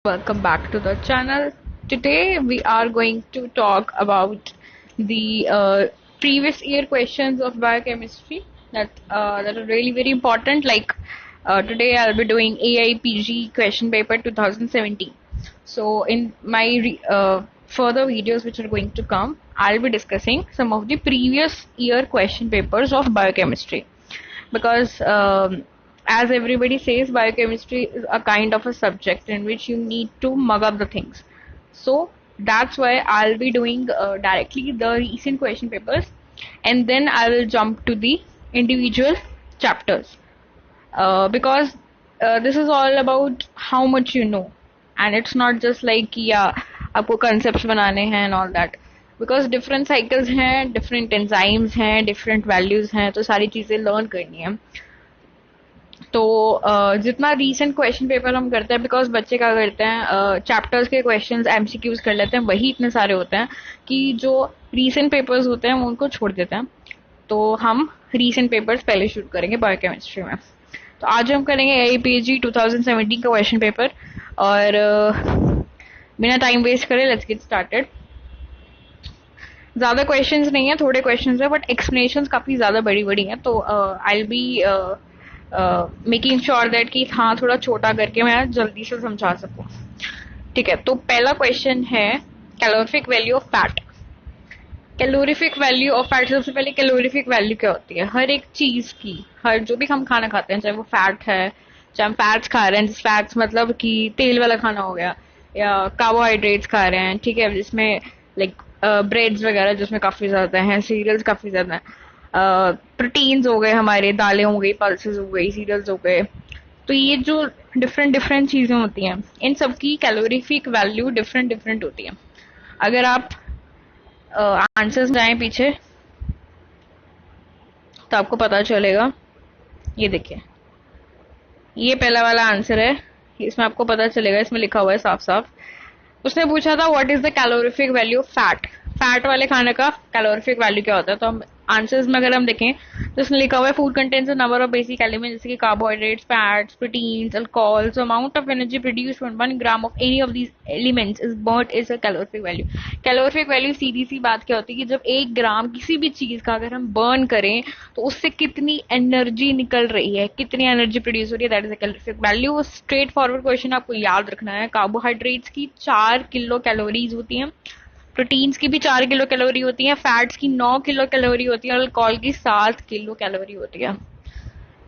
welcome back to the channel. Today we are going to talk about the previous year questions of biochemistry that are really very important. Today I'll be doing AIPG question paper 2017. So in my further videos which are going to come, I'll be discussing some of the previous year question papers of biochemistry because as everybody says, biochemistry is a kind of a subject in which you need to mug up the things. So that's why I'll be doing directly the recent question papers, and then I will jump to the individual chapters because this is all about how much you know, and it's not just like आपको concepts बनाने हैं and all that. Because different cycles हैं, different enzymes हैं, different values हैं, तो सारी चीजें learn करनी है. तो जितना रीसेंट क्वेश्चन पेपर हम करते हैं, बिकॉज बच्चे क्या करते हैं, चैप्टर्स के क्वेश्चंस एमसीक्यूज कर लेते हैं, वही इतने सारे होते हैं कि जो रीसेंट पेपर्स होते हैं वो उनको छोड़ देते हैं. तो हम रीसेंट पेपर्स पहले शुरू करेंगे बायोकेमिस्ट्री में. तो आज हम करेंगे एआईपीजी 2017 का क्वेश्चन पेपर, और बिना टाइम वेस्ट करे लेट्स गेट स्टार्टेड. ज्यादा क्वेश्चंस नहीं है, थोड़े क्वेश्चंस है, बट एक्सप्लेनेशंस काफी ज्यादा बड़ी बड़ी हैं. तो आई बी मेकिंग श्योर दैट कि हाँ थोड़ा छोटा करके मैं जल्दी से समझा सकूं. ठीक है, तो पहला क्वेश्चन है calorific value of fat. Calorific value of fat, सबसे पहले कैलोरिफिक वैल्यू क्या होती है हर एक चीज की. हर जो भी हम खाना खाते हैं, चाहे वो फैट है, चाहे हम फैट्स खा रहे हैं, फैट्स मतलब कि तेल वाला खाना हो गया, या कार्बोहाइड्रेट्स खा रहे हैं, ठीक है, जिसमें लाइक ब्रेड्स वगैरह जिसमें काफी ज्यादा है, सीरियल्स काफी ज्यादा है, प्रोटीन्स हो गए हमारे, दालें हो गई, पल्सेस हो गई, सीरियल्स हो गए. तो ये जो डिफरेंट डिफरेंट चीजें होती हैं, इन सबकी कैलोरीफिक वैल्यू डिफरेंट डिफरेंट होती है. अगर आप आंसर्स जाएं पीछे तो आपको पता चलेगा. ये देखिए, ये पहला वाला आंसर है, इसमें आपको पता चलेगा, इसमें लिखा हुआ है साफ साफ. उसने पूछा था what is the calorific value of fat. Fat वाले खाने का कैलोरीफिक वैल्यू क्या होता है. तो हम आंसर्स में अगर हम देखें तो इसमें लिखा हुआ है food contains a number of basic element, जैसे कि carbohydrates, fats, proteins, alcohol. So amount of energy produced from 1 gram of any of these elements is burned is a calorific value. Calorific value सीधी सी बात क्या होती है कि जब 1 ग्राम किसी भी चीज का अगर हम बर्न करें तो उससे कितनी एनर्जी निकल रही है, कितनी एनर्जी प्रोड्यूस हो रही है, that is a calorific value. Straight forward question आपको याद रखना है. कार्बोहाइड्रेट्स की 4 किलो कैलोरीज होती हैं, प्रोटीन्स की भी 4 किलो कैलोरी होती है, फैट्स की 9 किलो कैलोरी होती है, और अल्कोहल की 7 किलो कैलोरी होती है.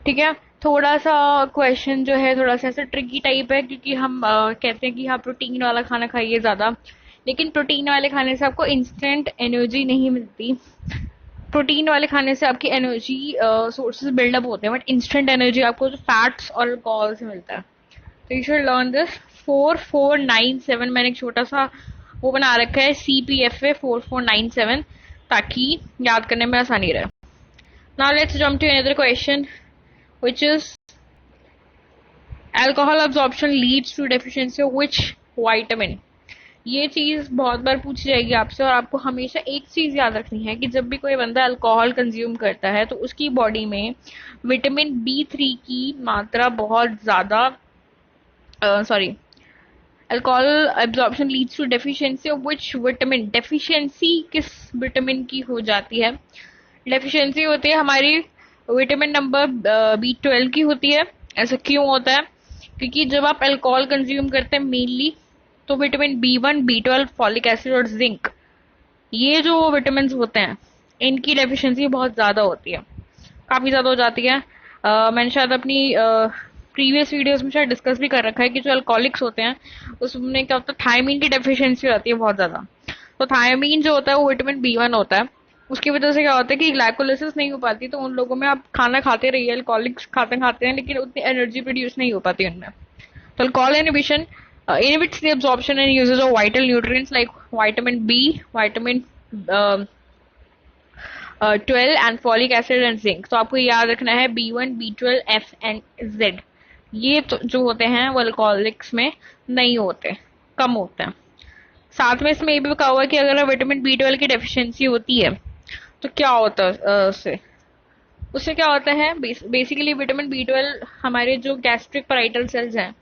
ठीक है, थोड़ा सा क्वेश्चन जो है थोड़ा सा ऐसा ट्रिकी टाइप है, क्योंकि हम कहते हैं कि हाँ प्रोटीन वाला खाना खाइए ज्यादा, लेकिन प्रोटीन वाले खाने से आपको इंस्टेंट एनर्जी नहीं मिलती. प्रोटीन वाले खाने से आपकी एनर्जी सोर्सेज बिल्डअप होते हैं, बट इंस्टेंट एनर्जी आपको फैट्स और अल्कोहल से मिलता है. तो यू शुड लर्न दिस. 4497 मैंने एक छोटा सा वो बना रखा है, CPFA 4497, ताकि याद करने में आसानी रहे. Now let's jump to another question which is alcohol absorption leads to deficiency of which vitamin. ये चीज बहुत बार पूछी जाएगी आपसे, और आपको हमेशा एक चीज याद रखनी है कि जब भी कोई बंदा अल्कोहल कंज्यूम करता है तो उसकी बॉडी में विटामिन B3 की मात्रा बहुत ज्यादा alcohol absorption leads to deficiency of which vitamin. Deficiency किस विटामिन की हो जाती है. डेफिशिएंसी होती है हमारी विटामिन नंबर B12 की होती है. ऐसा क्यों होता है, क्योंकि जब आप अल्कोहल कंज्यूम करते हैं मेनली, तो vitamin B1, B12, folic acid और जिंक, ये जो विटामिन होते हैं इनकी डेफिशिएंसी बहुत ज्यादा होती है, काफी ज्यादा हो जाती है. मैंने शायद अपनी प्रीवियस वीडियोस में शायद डिस्कस भी कर रखा है कि जो अल्कोहलिक्स होते हैं उसमें क्या होता है, थायमीन की डेफिशिएंसी होती है बहुत ज्यादा. तो थायमीन जो होता है वो विटामिन B1 होता है. उसकी वजह से क्या होता है कि ग्लाइकोलाइसिस नहीं हो पाती. तो उन लोगों में आप खाना खाते रहिए, अल्कोहलिक्स खाते खाते हैं, लेकिन उतनी एनर्जी प्रोड्यूस नहीं हो पाती उनमें. तो alcohol inhibition inhibits the absorption and uses of vital nutrients like vitamin B, vitamin 12 and folic acid and zinc. तो आपको याद रखना है B1, B12, F and Z. ये तो जो होते हैं वो अल्कोहलिक्स में नहीं होते, कम होते हैं. साथ में इसमें ये भी कहा हुआ है कि अगर विटामिन B12 की डेफिशिएंसी होती है तो क्या होता है उससे क्या होता है. बेसिकली विटामिन B12 हमारे जो गैस्ट्रिक पैराइटल सेल्स हैं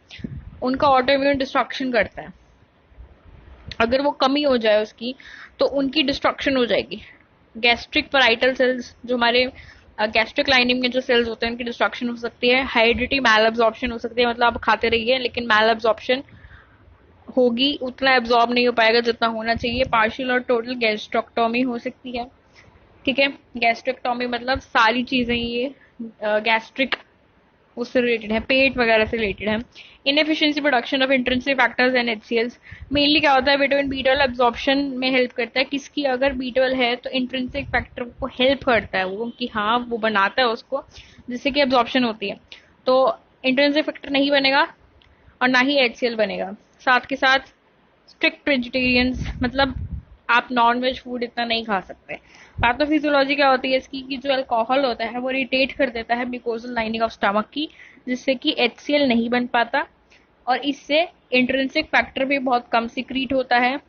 उनका ऑटो इम्यून डिस्ट्रक्शन करता है। अगर वो कमी हो जाए उसकी तो उनकी डिस्ट्रक्शन हो जाएगी। गैस्ट्रिक पराइटल सेल्स, जो हमारे गैस्ट्रिक लाइनिंग में जो सेल्स होते हैं, उनकी डिस्ट्रक्शन हो सकती है। हाइड्रेटी मैल एब्जॉर्प्शन हो सकती है, मतलब आप खाते रहिए लेकिन मैल एब्जॉर्प्शन होगी, उतना एब्जॉर्ब नहीं हो पाएगा जितना होना चाहिए। पार्शियल और टोटल गैस्ट्रोक्टोमी हो सकती है। ठीक है, गैस्ट्रिक्टोमी मतलब सारी चीजें ये गैस्ट्रिक उससे रिलेटेड है, पेट वगैरह से रिलेटेड है। Inefficiency production of intrinsic factors and HCLs, mainly क्या होता है, विटामिन बी12 एब्जॉर्प्शन में हेल्प करता है। किसकी, अगर बी12 है तो इंट्रिंसिक फैक्टर को हेल्प करता है वो, कि हाँ वो बनाता है उसको, जिससे कि एब्जॉर्प्शन होती है। तो इंट्रिंसिक फैक्टर नहीं बनेगा और ना ही एचसीएल बनेगा। साथ के साथ स्ट्रिक्ट वेजिटेरियंस, मतलब आप नॉन वेज फूड इतना नहीं खा सकते। पैथोफिजियोलॉजी क्या होती है इसकी, कि जो अल्कोहल होता है वो इरिटेट कर देता है म्यूकोजल लाइनिंग ऑफ स्टमक की, जिससे कि एचसीएल नहीं बन पाता और इससे इंट्रिंसिक फैक्टर भी बहुत कम सिक्रीट होता है,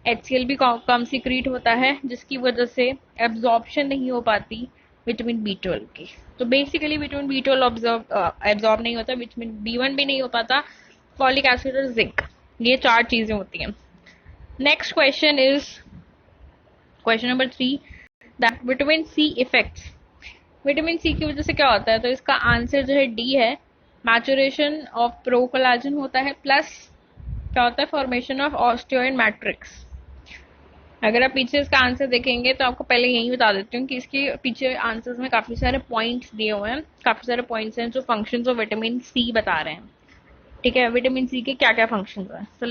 एचसीएल भी कम सिक्रीट होता है, जिसकी वजह से एब्जॉर्प्शन नहीं हो पाती विटामिन बी12 की। तो बेसिकली विटामिन बी12 एब्जॉर्ब नहीं होता, विटामिन बी1 भी नहीं हो पाता, फॉलिक एसिड और जिंक, ये 4 चीजें होती हैं। Next question is question number 3, that vitamin C effects. Vitamin C की वजह से क्या होता है, तो इसका आंसर जो है डी है। मैचुरेशन ऑफ प्रोकोलाजन होता है, प्लस क्या होता है, फॉर्मेशन ऑफ ऑस्टियोइड मैट्रिक्स। अगर आप पीछे इसका आंसर देखेंगे तो आपको पहले यही बता देती हूँ कि इसके पीछे आंसर्स में काफी सारे पॉइंट्स दिए हुए हैं, काफी सारे पॉइंट्स हैं जो फंक्शंस ऑफ विटामिन सी बता रहे हैं। ठीक है, विटामिन सी के क्या क्या फंक्शंस हैं, सो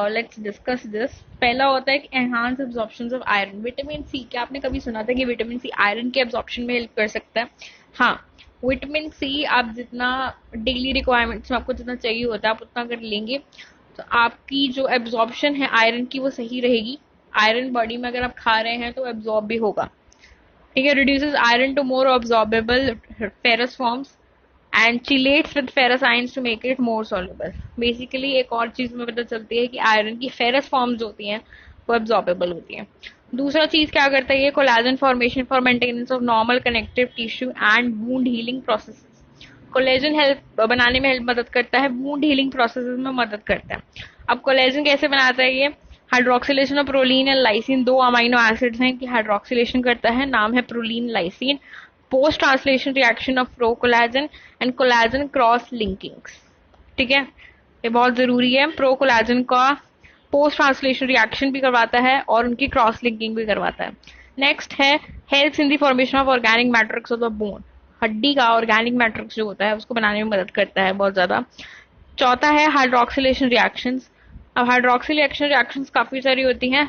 लेट्स डिस्कस दिस। पहला होता है कि enhance absorption of iron. Vitamin C, क्या आपने कभी सुना था कि विटामिन सी आयरन के एब्जॉर्प्शन में हेल्प कर सकता है? हाँ, विटामिन सी आप जितना डेली रिक्वायरमेंट्स में आपको जितना चाहिए होता है आप उतना कर लेंगे तो आपकी जो एब्जॉर्प्शन है आयरन की वो सही रहेगी। आयरन बॉडी में अगर आप खा रहे हैं तो एब्जॉर्ब भी होगा। ठीक है, reduces iron to more absorbable ferrous forms and chelates with ferrous ions to make it more soluble. Basically एक और चीज में पता चलती है कि आयरन की फेरस फॉर्म्स होती हैं वो एब्जॉर्बेबल होती हैं। दूसरा चीज क्या करता है ये, collagen formation for maintenance of normal connective tissue and wound healing processes. Collagen help बनाने में हेल्प मदद करता है, वुंड हीलिंग प्रोसेसेस में मदद करता है। अब कोलेजन कैसे बनाता है ये, hydroxylation of proline and lysine, 2 amino acids हैं कि हाइड्रोक्सिलेशन करता है, नाम है proline lysine. Post translation reaction of pro collagen and collagen cross linkings. ठीक है, ये बहुत जरूरी है। प्रो कोलेजन का पोस्ट ट्रांसलेशन रिएक्शन भी करवाता है और उनकी क्रॉस लिंकिंग भी करवाता है। नेक्स्ट है helps in the formation of organic matrix of the bone. हड्डी का ऑर्गेनिक मैट्रिक्स जो होता है उसको बनाने में मदद करता है बहुत ज्यादा। चौथा है हाइड्रोक्सिलेशन रिएक्शंस। अब हाइड्रोक्सिलेशन रिएक्शंस काफी सारी होती हैं।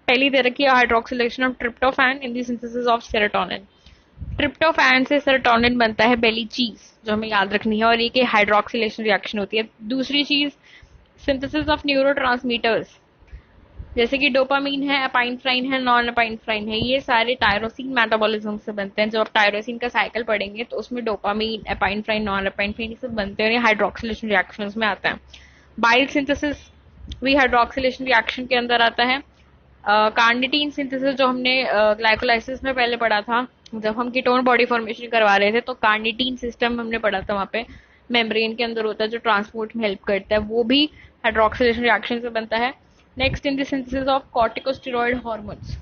पहली दे रखी है hydroxylation of tryptophan in the synthesis of serotonin. Tryptophan से सेरोटोनिन बनता है बेली चीज, जो हमें याद रखनी है, और ये हाइड्रोक्सिलेशन रिएक्शन होती है। दूसरी चीज सिंथेसिस ऑफ न्यूरोट्रांसमीटर्स, जैसे कि डोपामीन है, एपाइनफ्राइन है, नॉन एपाइनफ्राइन है, ये सारे टायरोसिन मेटाबॉलिज्म से बनते हैं। जब आप टायरोसिन का साइकिल पढ़ेंगे तो उसमें डोपामीन, एपाइनफ्राइन, नॉन एपाइनफ्राइन ये सब बनते हैं और ये हाइड्रोक्सिलेशन रिएक्शंस में आता है। बाइल सिंथेसिस भी हाइड्रोक्सिलेशन रिएक्शन के अंदर आता है। कार्निटीन सिंथेसिस जो हमने ग्लाइकोलाइसिस में पहले पढ़ा था, जब हम कीटोन बॉडी फॉर्मेशन करवा रहे थे तो कार्निटीन सिस्टम हमने पढ़ा था, वहां पे मेम्ब्रेन के अंदर होता है जो ट्रांसपोर्ट में हेल्प करता है, वो भी हाइड्रोक्सिलेशन रिएक्शन से बनता है। Next in the synthesis of corticosteroid hormones,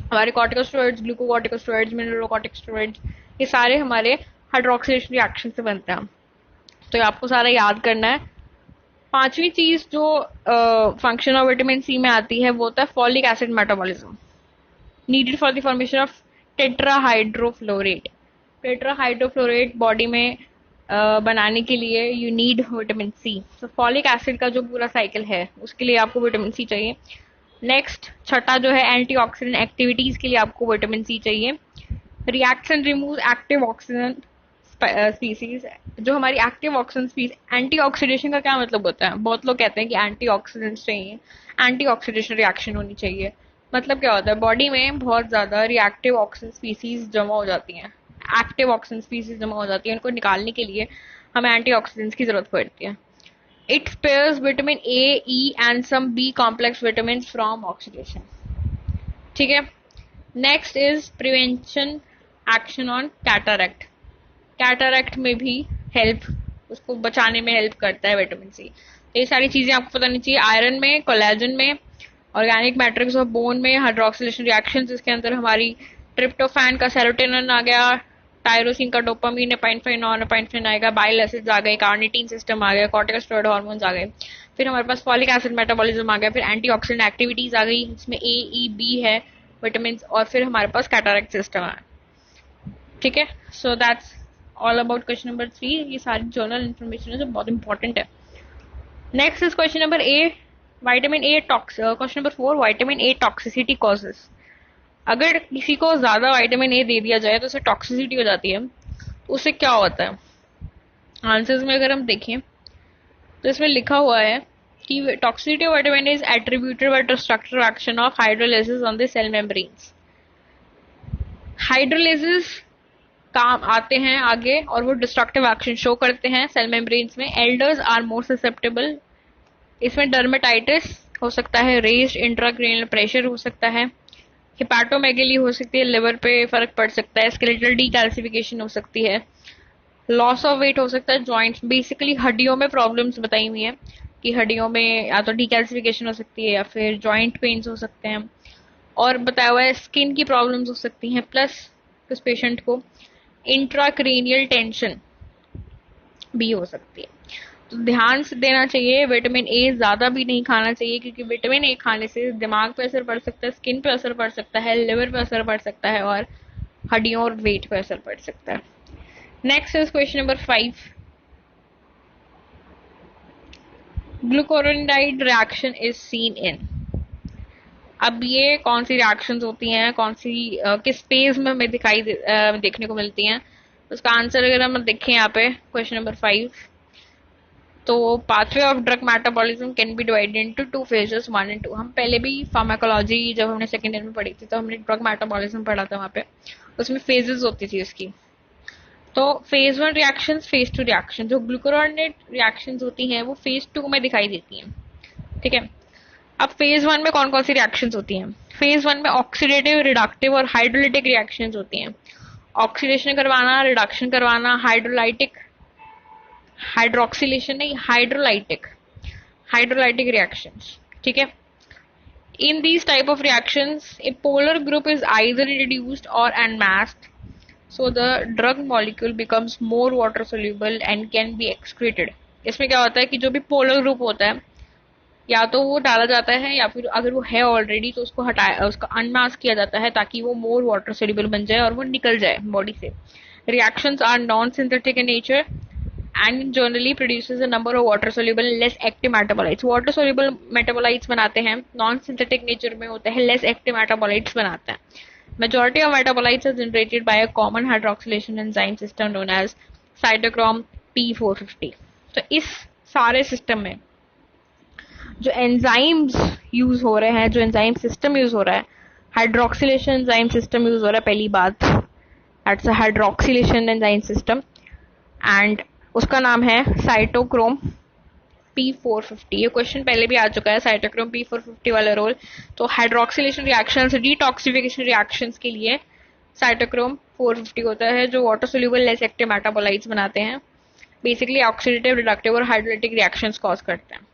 हमारे कॉर्टिकोस्टेरॉइड्स, ग्लूकोकॉर्टिकोस्टेरॉइड्स, मिनरलोकॉर्टिकोस्टेरॉइड्स, ये सारे हमारे हाइड्रोक्सिलेशन रिएक्शन से बनते हैं। तो ये आपको सारा याद करना है। पांचवी चीज जो फंक्शन ऑफ विटामिन सी में आती है वो होता है folic acid metabolism, needed for the formation of tetrahydrofolate. Tetrahydrofolate body में बनाने के लिए यू नीड विटामिन सी। तो फॉलिक एसिड का जो पूरा साइकिल है उसके लिए आपको विटामिन सी चाहिए। नेक्स्ट छठा जो है एंटीऑक्सीडेंट एक्टिविटीज के लिए आपको विटामिन सी चाहिए। Reacts and remove active oxidant species, जो हमारी active oxidant species, anti oxidation का क्या मतलब होता है, बहुत लोग कहते हैं कि एंटी ऑक्सीडेंट्स चाहिए, एंटी ऑक्सीडेशन रिएक्शन होनी चाहिए। मतलब क्या होता है, बॉडी में बहुत ज्यादा रिएक्टिव ऑक्सीडेंट स्पीसीज जमा हो जाती हैं, एक्टिव ऑक्सीडेंट स्पीसीज जमा हो जाती है, उनको निकालने के लिए हमें एंटीऑक्सीडेंट्स की जरूरत पड़ती है। It spares vitamin A, E and some B complex vitamin from oxidation. ठीक है, next is prevention action on cataract. Cataract में भी हेल्प उसको बचाने में हेल्प करता है विटामिन सी। तो ये सारी चीजें आपको पता नहीं चाहिए। आयरन में, कोलेजन में, ऑर्गेनिक मैट्रिक्स ऑफ बोन में, हाइड्रोक्सिलेशन रिएक्शन जिसके अंदर हमारी ट्रिप्टोफैन का सेरोटोनिन आ गया, टायरोसिन का डोपामीन, एपाइनेफ्राइन, नॉन एपाइनेफ्राइन आएगा, बाइल एसिड्स आ गए, कार्निटीन सिस्टम आ गया, कॉर्टिकोस्टेरॉइड हार्मोन्स आ गए, फिर हमारे पास फॉलिक एसिड मेटाबॉलिज्म आ गया, फिर एंटीऑक्सीडेंट एक्टिविटीज आ गई, इसमें ए, ई, बी है विटामिन, और फिर हमारे पास कैटारैक्ट सिस्टम है। ठीक है, so that's all about question number 3। ये सारी जर्नल इन्फॉर्मेशन है जो बहुत इंपॉर्टेंट है। Next is question number A, vitamin A question number 4, vitamin A toxicity causes. अगर किसी को ज्यादा विटामिन ए दे दिया जाए तो उसे टॉक्सिसिटी हो जाती है, तो उससे क्या होता है? आंसर्स में अगर हम देखें तो इसमें लिखा हुआ है कि toxicity of vitamin is attributed by destructive action of hydrolysis on the cell membranes. Hydrolysis काम आते हैं आगे और वो डिस्ट्रक्टिव एक्शन शो करते हैं सेल मेम्ब्रेन्स में। Elders are more susceptible. इसमें डर्मेटाइटिस हो सकता है, रेज्ड इंट्राक्रैनियल प्रेशर हो सकता है, हिपैटोमेगेली हो सकती है, लिवर पे फर्क पड़ सकता है, स्केलेटल डीकैल्सिफिकेशन हो सकती है, लॉस ऑफ वेट हो सकता है, जॉइंट्स, बेसिकली हड्डियों में प्रॉब्लम्स बताई हुई है कि हड्डियों में या तो डीकैल्सिफिकेशन हो सकती है या फिर जॉइंट पेन्स हो सकते हैं, और बताया हुआ है स्किन की प्रॉब्लम्स हो सकती हैं, प्लस उस पेशेंट को इंट्राक्रेनियल टेंशन भी हो सकती है। तो ध्यान से देना चाहिए, विटामिन ए ज्यादा भी नहीं खाना चाहिए क्योंकि विटामिन ए खाने से दिमाग पे असर पड़ सकता है, स्किन पे असर पड़ सकता है, लिवर पे असर पड़ सकता है और हड्डियों और वेट पे असर पड़ सकता है। Next is question number 5, glucuronide reaction is seen in. अब ये कौन सी रिएक्शंस होती हैं, कौन सी किस फेज में हमें देखने को मिलती हैं? उसका आंसर अगर हम देखें यहाँ पे क्वेश्चन नंबर 5, तो pathway of drug metabolism can be divided into 2 phases 1 and 2। हम पहले भी फार्माकोलॉजी जब हमने सेकेंड ईयर में पढ़ी थी तो हमने ड्रग मेटाबॉलिज्म पढ़ा था, वहां पे उसमें फेजेस होती थी इसकी। तो फेज 1 रिएक्शन, फेज 2 रिएक्शन, जो ग्लूकोरोनेट रिएक्शन होती हैं वो फेज 2 में दिखाई देती हैं। ठीक है, अब फेज 1 में कौन कौन सी रिएक्शंस होती हैं? फेज 1 में ऑक्सीडेटिव, रिडक्टिव और हाइड्रोलाइटिक रिएक्शंस होती हैं। ऑक्सीडेशन करवाना, रिडक्शन करवाना, हाइड्रोलाइटिक, हाइड्रोक्सिलेशन नहीं, हाइड्रोलाइटिक रिएक्शंस। ठीक है, in these type of reactions a polar group is either reduced or unmasked, so the drug molecule becomes more water soluble and can be excreted। इसमें क्या होता है कि जो भी पोलर ग्रुप होता है या तो वो डाला जाता है या फिर अगर वो है ऑलरेडी तो उसको हटाया, उसका अनमास्क किया जाता है ताकि वो मोर वाटर सोल्यूबल बन जाए और वो निकल जाए बॉडी से। Reactions are non synthetic in nature and generally produces a number of water soluble less active metabolites। water soluble metabolites बनाते हैं, non synthetic nature में होते हैं less active metabolites बनाते हैं। majority of metabolites are generated by a common hydroxylation enzyme system known as cytochrome P450। तो इस सारे सिस्टम में जो एंजाइम्स यूज हो रहे हैं, जो एंजाइम सिस्टम यूज हो रहा है, हाइड्रोक्सिलेशन एंजाइम सिस्टम यूज हो रहा है पहली बात, that's a hydroxylation enzyme system, and उसका नाम है साइटोक्रोम P450। ये क्वेश्चन पहले भी आ चुका है, साइटोक्रोम P450 वाला रोल। तो हाइड्रोक्सिलेशन रिएक्शंस, डिटॉक्सिफिकेशन रिएक्शंस के लिए साइटोक्रोम 450 होता है जो water soluble less active metabolites बनाते हैं, बेसिकली ऑक्सीडेटिव, रिडक्टिव और हाइड्रोलाइटिक रिएक्शंस कॉज करते हैं।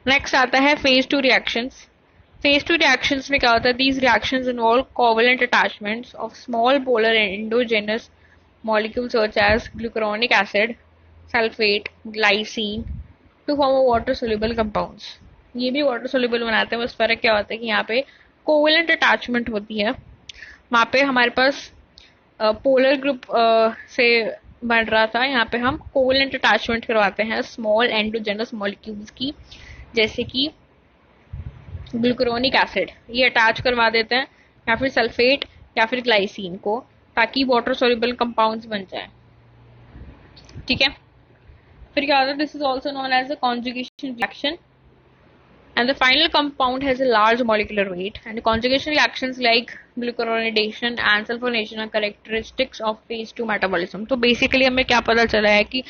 नेक्स्ट आता है फेज 2 रिएक्शंस। फेज 2 रिएक्शंस में क्या होता है? These reactions involve covalent attachments of small polar endogenous molecules such as glucuronic acid, sulfate, glycine to form a water soluble compounds। ये भी वाटर सोल्यूबल बनाते हैं, बस फर्क क्या होता है कि यहाँ पे कोवेलेंट अटैचमेंट होती है, वहां पे हमारे पास पोलर ग्रुप से बन रहा था, यहाँ पे हम कोवेलेंट अटैचमेंट करवाते हैं स्मॉल एंडोजेनस मॉलिक्यूल्स की, जैसे कि ग्लूकुरोनिक एसिड, ये अटैच करवा देते हैं, या फिर सल्फेट या फिर ग्लाइसिन को, ताकि वाटर सोल्यूबल कंपाउंड्स बन जाए। ठीक है, फिर क्या होता है? This is also known as a conjugation reaction and the final compound has a large molecular weight, and conjugation reactions like glucuronidation and sulfonation are characteristics of phase 2 metabolism। तो basically हमें क्या पता चला है कि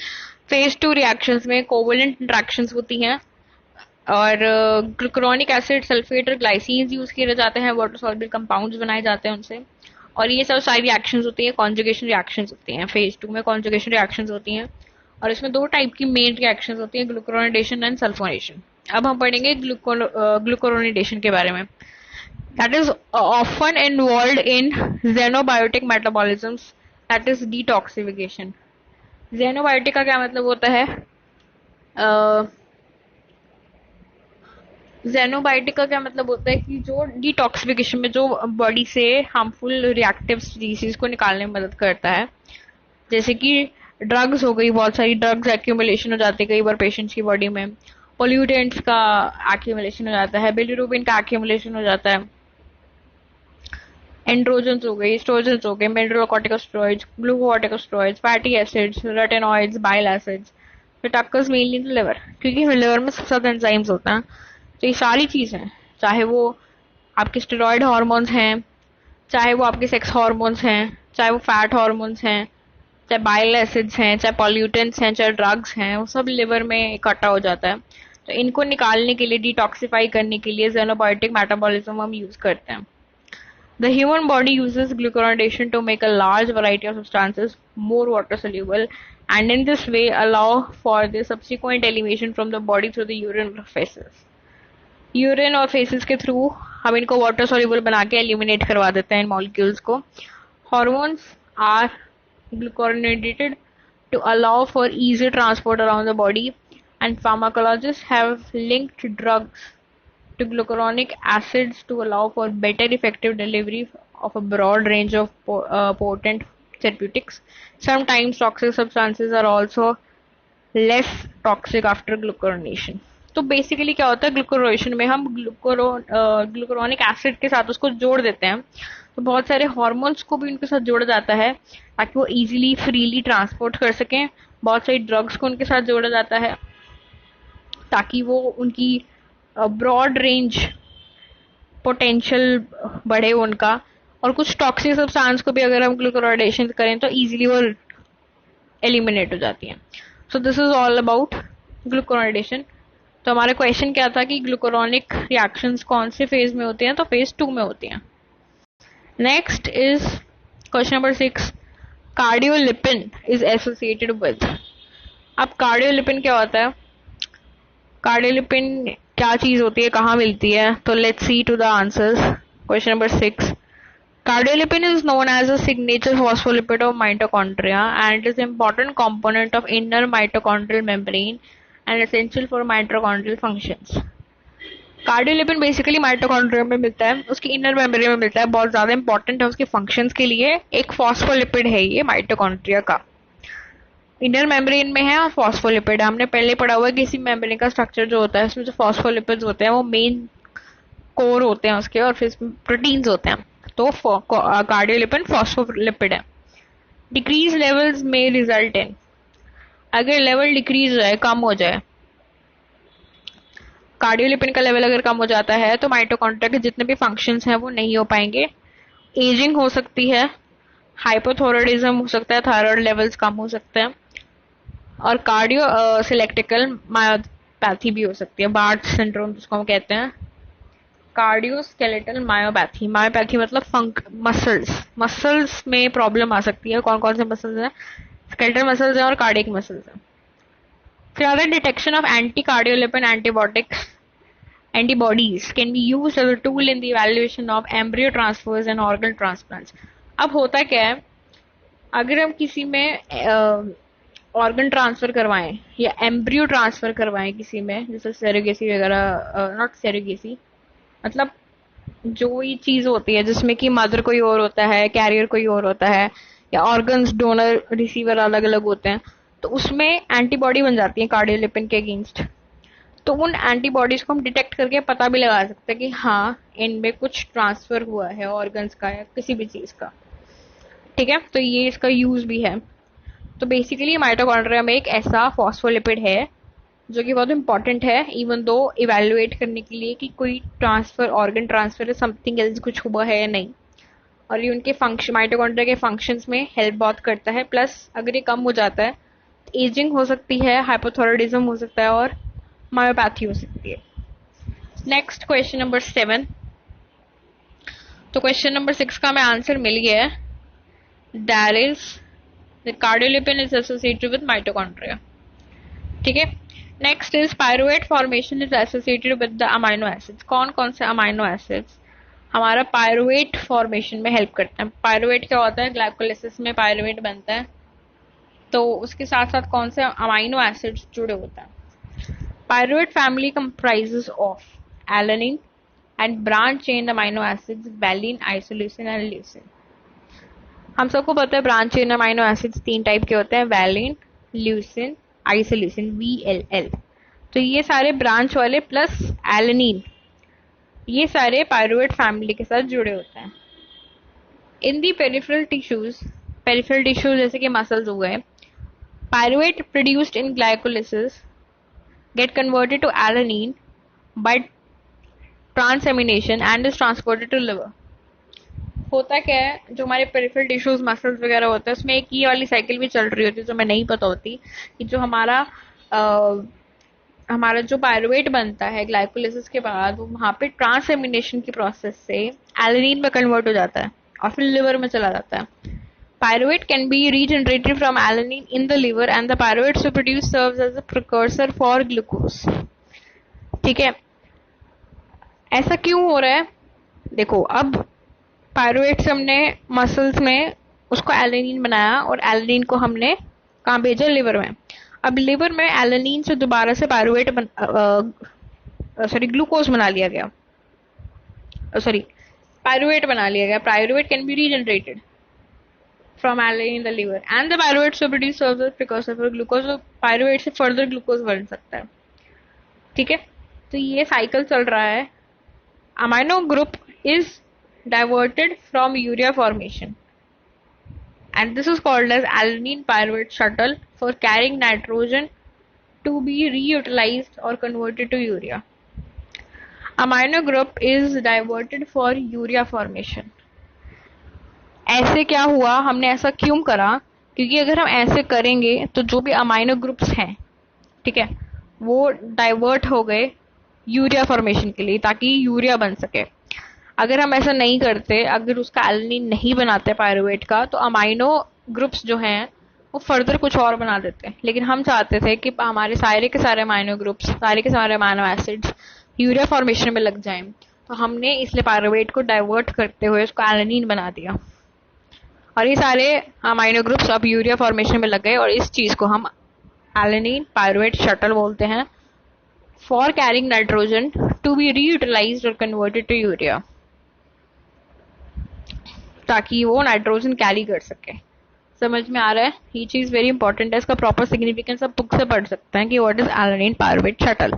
phase 2 reactions में covalent interactions होती हैं और ग्लूकुरोनिक एसिड, सल्फेट और ग्लाइसिन यूज किए जाते हैं, वाटर सॉल्युबल कंपाउंड्स बनाए जाते हैं उनसे, और ये सब सारी रिएक्शंस होती है कॉन्जुगेशन रिएक्शंस होती हैं। फेज 2 में कॉन्जुगेशन रिएक्शंस होती हैं और इसमें दो टाइप की मेन रिएक्शंस होती हैं, ग्लूकुरोनाइडेशन एंड सल्फोनेशन। अब हम पढ़ेंगे ग्लूकुरोनाइडेशन के बारे में। That is often involved in xenobiotic metabolisms, that is detoxification. Xenobiotic का क्या मतलब होता है? जेनोबायोटिक का क्या मतलब होता है कि जो डिटॉक्सिफिकेशन में जो बॉडी से हार्मफुल रिएक्टिव स्पीसीज को निकालने में मदद करता है। जैसे कि ड्रग्स हो गई, बहुत सारी ड्रग्स एक्यूमुलेशन हो जाती है कई बार पेशेंट्स की बॉडी में, पोल्यूटेंट्स का एक्यूमुलेशन हो जाता है, बिलिरुबिन का एक्यूमुलेशन हो जाता है, एंड्रोजन्स हो गई, स्ट्रोजन्स हो गए, mineral glucocorticosteroids, fatty acids, retinoids, bile acids. It occurs mainly in liver, क्योंकि लिवर में सबसे ज्यादा एंजाइम्स होते हैं। तो ये सारी चीजें, चाहे वो आपके स्टेरॉइड हार्मोन्स हैं, चाहे वो आपके सेक्स हार्मोन्स हैं, चाहे वो फैट हार्मोन्स हैं, चाहे बाइल एसिड्स हैं, चाहे पॉल्यूटेंट्स हैं, चाहे ड्रग्स हैं, वो सब लिवर में इकट्ठा हो जाता है। तो इनको निकालने के लिए, डिटॉक्सिफाई करने के लिए जेनोबायोटिक मेटाबॉलिज्म हम यूज करते हैं। The human body uses glucuronidation to make a large variety of substances more water soluble, and in this way allow for the subsequent elimination from the body through the urine or feces. Urine और faces के through हम इनको water soluble बना के eliminate करवा देते हैं इन मॉलिक्यूल्स को। Hormones are glucuronidated to allow for easy transport around the body, and pharmacologists have linked drugs to glucuronic acids to allow for better effective delivery of a broad range of potent therapeutics. Sometimes toxic substances are also less toxic after glucuronation. तो basically क्या होता है, ग्लूकोरोनेशन में हम ग्लूकुरोनिक acid के साथ उसको जोड़ देते हैं, तो बहुत सारे हार्मोन्स को भी उनके साथ जोड़ा जाता है ताकि वो इजीली फ्रीली ट्रांसपोर्ट कर सकें। बहुत सारी ड्रग्स को उनके साथ जोड़ा जाता है ताकि वो उनकी ब्रॉड रेंज पोटेंशियल बढ़े उनका, और कुछ टॉक्सिक सब्सटेंस को भी अगर हम ग्लूकुरोनाइडेशन करें तो इजीली वो एलिमिनेट हो जाती हैं। So this is all about glucuronidation. तो हमारा क्वेश्चन क्या था कि ग्लूकुरोनिक रिएक्शंस कौन से फेज में होते हैं? तो फेज 2 में होती हैं। Next is question number 6, cardiolipin is associated with. अब कार्डियोलिपिन क्या होता है? कार्डियोलिपिन क्या चीज होती है, कहाँ मिलती है? तो let's see to the answers. Question number 6, cardiolipin is known as a signature phospholipid of mitochondria and it is an important component of inner mitochondrial membrane and essential for mitochondrial functions. Cardiolipin basically mitochondria में मिलता है, उसकी inner membrane में मिलता है, बहुत ज्यादा important है उसके फंक्शंस के लिए। एक फॉस्फोलिपिड है ये माइटोकॉन्ड्रिया का, इनर मेम्ब्रेन में है और फॉस्फोलिपिड। हमने पहले पढ़ा हुआ है कि इसी मेम्ब्रेन का स्ट्रक्चर जो होता है उसमें जो फॉस्फोलिपिड्स होते हैं वो मेन कोर होते हैं उसके, और फिर प्रोटीन्स होते हैं। तो कार्डियोलिपिन फॉस्फोलिपिड है। डिक्रीज लेवल्स में रिजल्ट इन, अगर लेवल डिक्रीज हो जाए, कम हो जाए, कार्डियोलिपिन का लेवल अगर कम हो जाता है तो माइटोकॉन्ड्रिया के जितने भी फंक्शंस हैं वो नहीं हो पाएंगे। एजिंग हो सकती है, हाइपोथायरॉयडिज्म हो सकता है, थायराइड लेवल्स कम हो सकते हैं, और कार्डियो सिलेक्टिकल मायोपैथी भी हो सकती है, बार्ट सिंड्रोम जिसको हम कहते हैं। कार्डियोस्केलेटल मायोपैथी, मायोपैथी मतलब मसल्स में प्रॉब्लम आ सकती है। कौन कौन से मसल्स हैं? स्केलेटल मसल्स हैं और कार्डियक मसल्स हैं। फिर detection of anti cardiolipin antibodies can be used as a tool in the evaluation of embryo transfers and organ transplants. अब होता क्या है, अगर हम किसी में ऑर्गन ट्रांसफर करवाएं या एम्ब्रियो ट्रांसफर करवाएं किसी में, जैसे सेरोगेसी वगैरह, नॉट सेरोगेसी मतलब जो ये चीज होती है जिसमें कि मदर कोई और होता है, कैरियर कोई और होता है, या ऑर्गन्स डोनर रिसीवर अलग अलग होते हैं, तो उसमें एंटीबॉडी बन जाती है कार्डियोलिपिन के अगेंस्ट। तो उन एंटीबॉडीज को हम डिटेक्ट करके पता भी लगा सकते हैं कि हाँ इनमें कुछ ट्रांसफर हुआ है ऑर्गन्स का या किसी भी चीज का। ठीक है, तो ये इसका यूज भी है। तो बेसिकली माइटोकॉन्ड्रिया में एक ऐसा फॉस्फोलिपिड है जो कि बहुत इंपॉर्टेंट है, इवन दो इवेल्युएट करने के लिए कि कोई transfer, organ transfer, something else कुछ हुआ है या नहीं। और ये उनके फंक्शन, माइटोकॉन्ड्रिया के फंक्शंस में हेल्प बहुत करता है। प्लस अगर ये कम हो जाता है तो एजिंग हो सकती है, हाइपोथायरॉयडिज्म हो सकता है और मायोपैथी हो सकती है। Next question number 7। तो क्वेश्चन नंबर 6 का हमें आंसर मिल गया है। That is the cardiolipin is associated with mitochondria. ठीक है, next is pyruvate formation is associated with the amino acids. कौन कौन से अमाइनो एसिड्स हमारा पायरुवेट फॉर्मेशन में हेल्प करते हैं? पायरुवेट क्या होता है? ग्लाइकोलिसिस में पायरुवेट बनता है, तो उसके साथ साथ कौन से अमाइनो एसिड्स जुड़े होते हैं? Pyruvate family comprises of alanine and branch-chain amino acids valine, isoleucine and leucine। हम सबको पता है branch chain amino acids 3 type के होते हैं, वैलिन, ल्यूसिन, आइसोल्यूसिन, VLL। तो ये सारे ब्रांच वाले प्लस एलनीन, ये सारे पायरुवेट फैमिली के साथ जुड़े होते हैं। इन दी पेरिफेरल टिश्यूज जैसे कि मसल्स हो गए, pyruvate produced in glycolysis get converted to alanine by transamination and is transported to liver। होता क्या है, जो हमारे पेरिफेरल टिश्यूज मसल्स वगैरह होते हैं उसमें एक ये वाली साइकिल भी चल रही होती है जो हमें नहीं पता होती, कि जो हमारा जो पायरुवेट बनता है ग्लाइकोलिसिस के बाद वो वहां पे ट्रांसएमिनेशन की प्रोसेस से एलानिन में कन्वर्ट हो जाता है और फिर लिवर में चला जाता है। Pyruvate can be regenerated from alanine in the liver and the pyruvate so produced serves as a precursor for glucose। ठीक है, ऐसा क्यों हो रहा है? देखो, अब पायरुवेट से हमने मसल्स में उसको एलानिन बनाया और एलानिन को हमने कहाँ भेजा? लिवर में। अब लिवर में एलानिन से दोबारा से पायरुवेट ग्लूकोज बना लिया गया, पायरुवेट बना लिया गया। Pyruvate can be regenerated from alanine in the liver and the pyruvate so produced serves as precursor for glucose। तो पायरुवेट से फर्दर ग्लूकोज बन सकता है। ठीक है, तो ये साइकिल चल रहा है। Amino group is diverted from urea formation and this is called as alanine pyruvate shuttle for carrying nitrogen to be reutilized or converted to urea। Amino group is diverted for urea formation। ऐसे क्या हुआ, हमने ऐसा क्यों करा? क्योंकि अगर हम ऐसे करेंगे तो जो भी अमाइनो ग्रुप्स हैं, ठीक है, वो डाइवर्ट हो गए यूरिया फॉर्मेशन के लिए ताकि यूरिया बन सके। अगर हम ऐसा नहीं करते, अगर उसका एलानिन नहीं बनाते पायरुवेट का, तो अमाइनो ग्रुप्स जो हैं वो फर्दर कुछ और बना देते हैं। लेकिन हम चाहते थे कि हमारे सारे के सारे अमाइनो ग्रुप्स, सारे के सारे अमाइनो एसिड्स यूरिया फॉर्मेशन में लग जाएं, तो हमने इसलिए पायरुवेट को डाइवर्ट करते हुए उसको एलानिन बना दिया और ये सारे अमाइनो ग्रुप्स अब यूरिया फॉर्मेशन में लग गए और इस चीज को हम एलानिन पायरुवेट शटल बोलते हैं for carrying nitrogen to be reutilised और कन्वर्टेड टू यूरिया, ताकि वो नाइट्रोजन कैरी कर सके। समझ में आ रहा है? ये चीज वेरी इंपॉर्टेंट है, इसका प्रॉपर सिग्निफिकेंस आप बुक से पढ़ सकते हैं कि what is alanine pyruvate shuttle.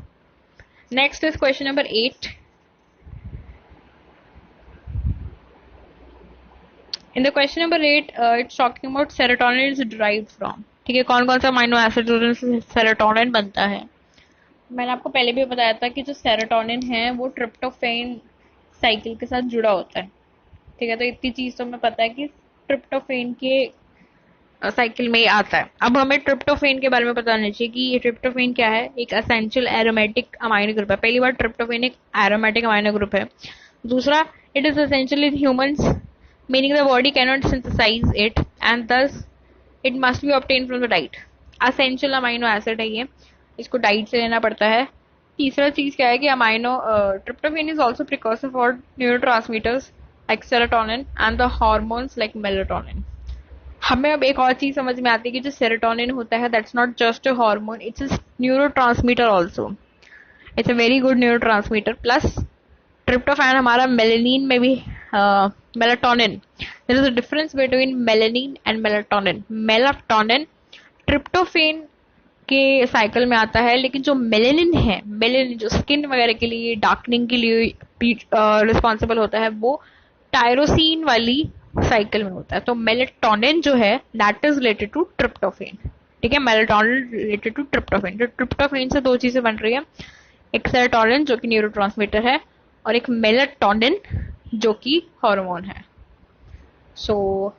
Next is question number 8। In the question number 8, it's talking about serotonin is derived from। ठीक है, कौन कौन सा अमाइनो एसिड से सेरोटोनिन बनता है? मैंने आपको पहले भी बताया था कि जो सेरोटोनिन है वो ट्रिप्टोफेन साइकिल के साथ जुड़ा होता है। ठीक है, तो इतनी चीज तो हमें पता है कि ट्रिप्टोफेन के साइकिल में ही आता है। अब हमें ट्रिप्टोफेन के बारे में पता होना चाहिए कि ये ट्रिप्टोफेन क्या है। एक एसेंशियल एरोमेटिक अमाइनो ग्रुप है। पहली बार ट्रिप्टोफेन एक एरोमेटिक अमाइनो ग्रुप है। दूसरा, it is essential in humans, meaning the body cannot synthesize it and thus it must be obtained from the diet। essential amino acid है ये, इसको diet से लेना पड़ता है। तीसरा चीज क्या है कि amino tryptophan is also precursor for neurotransmitters like serotonin and the hormones like melatonin. हमें अब एक और चीज समझ में आती है कि जो सेरोटोनिन होता है that's not just a hormone, it's a neurotransmitter also. It's a very good neurotransmitter. Plus tryptophan हमारा मेलेनिन में भी melatonin, there is a difference between melanin and melatonin. Melatonin tryptophan के साइकिल में आता है, लेकिन जो मेलेनिन है, मेलेनिन जो स्किन वगैरह के लिए डार्कनिंग के लिए रिस्पॉन्सिबल होता है, वो टायरोसिन वाली साइकिल में होता है। तो मेलेटोनिन जो है that is related to tryptophan. ठीक है, मेलेटोनिन रिलेटेड टू ट्रिप्टोफेन। तो ट्रिप्टोफेन से दो चीजें बन रही है, एक सेरोटोनिन जो कि न्यूरोट्रांसमीटर है और एक मेलेटोनिन जो कि हार्मोन है। So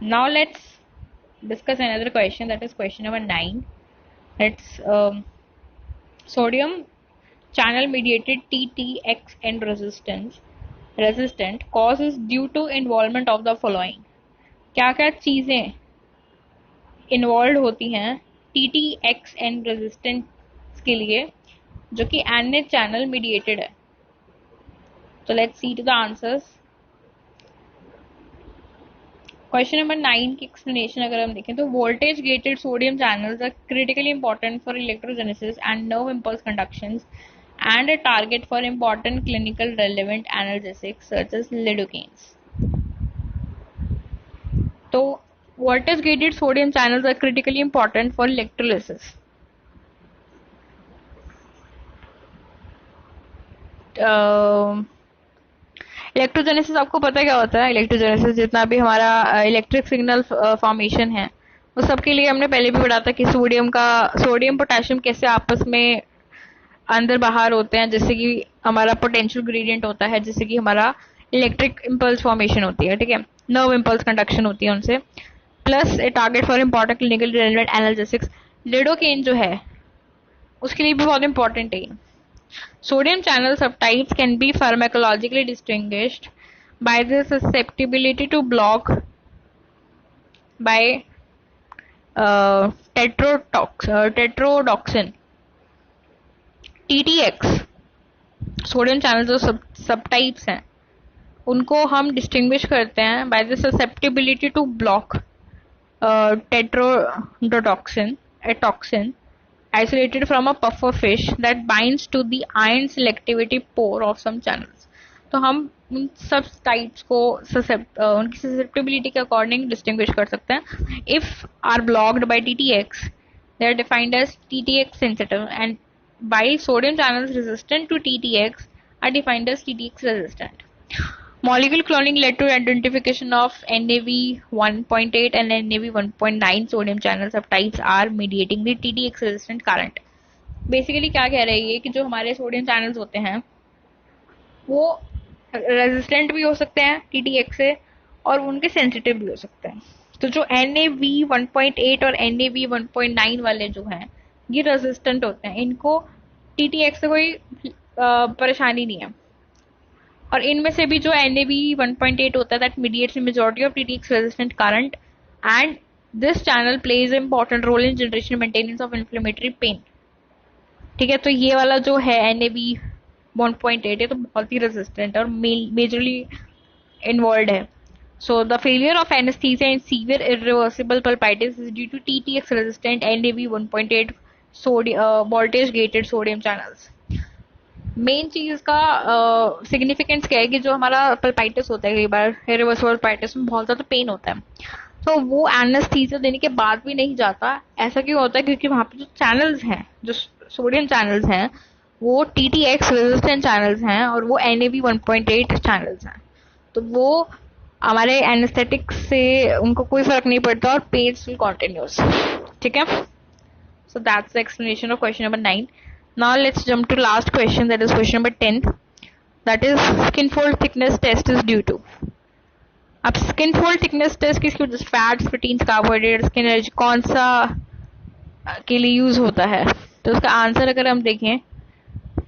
now let's discuss another question, that is question number 9. It's sodium channel mediated TTXN resistant cause is due to involvement of the following। क्या क्या चीजें इन्वॉल्व होती हैं TTXN रेजिस्टेंस के लिए, जो कि NH चैनल मीडिएटेड है। तो let's see to the answers. Question number 9 की एक्सप्लेनेशन अगर हम देखें तो voltage gated sodium channels are critically important for electrogenesis and nerve impulse conductions and a target for important clinical relevant analgesics such as lidocaines. So, voltage gated sodium channels are critically important for electrolysis. इलेक्ट्रोजेनेसिस आपको पता क्या होता है? इलेक्ट्रोजेनेसिस जितना भी हमारा electric signal formation है वो सबके लिए हमने पहले भी पढ़ा था कि सोडियम पोटेशियम कैसे आपस में अंदर बाहर होते हैं, जैसे कि हमारा पोटेंशियल ग्रेडियंट होता है, जैसे कि हमारा इलेक्ट्रिक इम्पल्स फॉर्मेशन होती है, ठीक है, नर्व इम्पल्स कंडक्शन होती है उनसे, plus a target for important clinical relevant analgesics. Lidocaine जो है उसके लिए भी बहुत इंपॉर्टेंट है। Sodium channel subtypes can be pharmacologically distinguished by the susceptibility to block by tetrodotoxin. TTX sodium channel जो सब टाइप्स हैं उनको हम डिस्टिंग्विश करते हैं by the susceptibility to block tetrodotoxin, a toxin isolated from a puffer fish that binds to the iron selectivity pore of some channels। तो हम उन सब टाइप्स को उनकी ससेप्टिबिलिटी के अकॉर्डिंग डिस्टिंग्विश कर सकते हैं। If are blocked by TTX they are defined as TTX sensitive, and while sodium channels resistant to TTX are defined as TTX resistant। Molecular cloning led to identification of NaV1.8 and NaV1.9 sodium channel subtypes are mediating the TTX resistant current। Basically क्या कह रही है कि जो हमारे sodium channels होते हैं वो रेजिस्टेंट भी हो सकते हैं TTX से और उनके सेंसिटिव भी हो सकते हैं। तो जो NaV1.8 और NaV1.9 वाले जो हैं ये रेजिस्टेंट होते हैं, इनको TTX से कोई परेशानी नहीं है। और इनमें से भी जो NaV1.8 होता है that mediates majority of TTX resistant current and this channel plays important role in generation maintenance of inflammatory pain. ठीक है, तो ये वाला जो है NaV1.8 है तो बहुत ही रेजिस्टेंट और मेजरली इन्वॉल्व है। So the failure of anesthesia in severe irreversible pulpitis is due to TTX resistant NaV1.8 voltage gated sodium channels। Main चीज का सिग्निफिकेंस क्या है कि जो हमारा पल्पाइटिस होता है, कई बार इरिवर्सिबल पल्पाइटिस में बहुत ज्यादा पेन होता है, तो वो एनेस्थीसिया देने के बाद भी नहीं जाता। ऐसा क्यों होता है? क्योंकि वहां पे जो चैनल्स हैं, जो सोडियम चैनल्स हैं, वो TTX रेजिस्टेंट चैनल्स हैं और वो NaV1.8 चैनल्स हैं। तो वो हमारे एनेस्थेटिक से उनको कोई फर्क नहीं पड़ता और पेन स्टिल कंटिन्यूस। ठीक है, so that's the explanation of question number 9। Now let's jump to last question, that is question number 10, that is skin fold thickness test is due to. अब स्किन फोल्ड थिकनेस टेस्ट किसकी वजह से? Fats, proteins, carbohydrate, skin energy कौन सा के लिए use होता है? तो उसका आंसर अगर हम देखें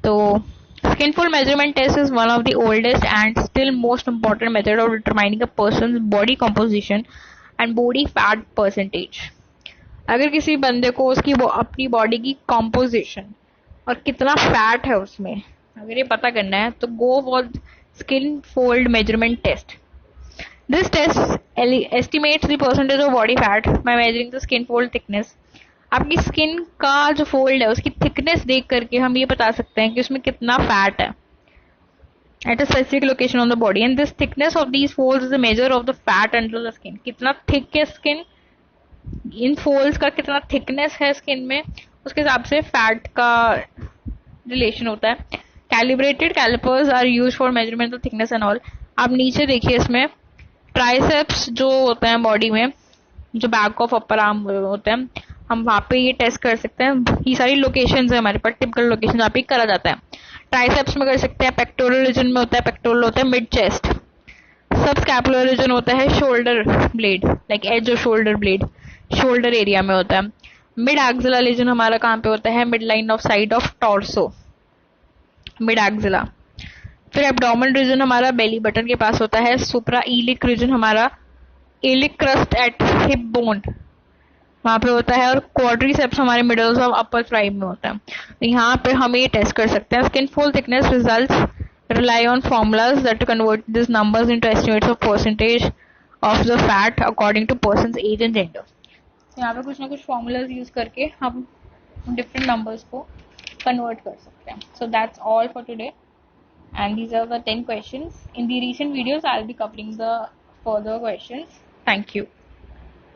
तो skin fold measurement test is one of the oldest and still most important method of determining a person's body composition and body fat percentage। अगर किसी बंदे को उसकी अपनी बॉडी की कॉम्पोजिशन और कितना फैट है उसमें अगर ये पता करना है तो go for skin fold measurement test. This test estimates the percentage of body fat by measuring the skin fold thickness. आपकी स्किन का जो फोल्ड है उसकी थिकनेस देख करके हम ये बता सकते हैं कि उसमें कितना फैट है at a specific location on the body, and this thickness of these folds is a measure of the fat under the skin. कितना थिक है स्किन, इन फोल्ड्स का कितना थिकनेस है स्किन में, उसके हिसाब से फैट का रिलेशन होता है। Calibrated calipers are used for measurement of thickness and all. आप नीचे देखिए, इसमें ट्राइसेप्स जो होते हैं बॉडी में, जो बैक ऑफ अपर आर्म होते हैं, हम वहां पे ये टेस्ट कर सकते हैं। ये सारी लोकेशंस है हमारे पास, टिपिकल लोकेशन जहाँ पे करा जाता है। ट्राइसेप्स में कर सकते हैं, पेक्टोरल रीजन में होता है, पेक्टोरल होता है mid chest, subscapular region होता है shoulder blade, like edge of shoulder blade shoulder area में होता है। मिड एक्सिला रीजन हमारा कहाँ पे होता है? Mid line of side of torso, mid axilla. फिर एब्डोमेन रीजन हमारा बेली बटन के पास होता है। सुप्रा इलिक रीजन हमारा iliac crest at hip bone, वहां पे होता है, और क्वाड्रिसेप्स हमारे मिडल्स ऑफ अपर ट्राइब में होता है। तो यहाँ पे हम ये टेस्ट कर सकते हैं। Skin fold thickness results rely on formulas that convert these numbers into estimates of percentage of the fat according to person's age and gender। यहाँ पे कुछ ना कुछ formulas यूज करके हम different numbers को convert कर सकते हैं। So that's all for today, and these are the 10 questions. In the recent videos I'll be covering the further questions. Thank you.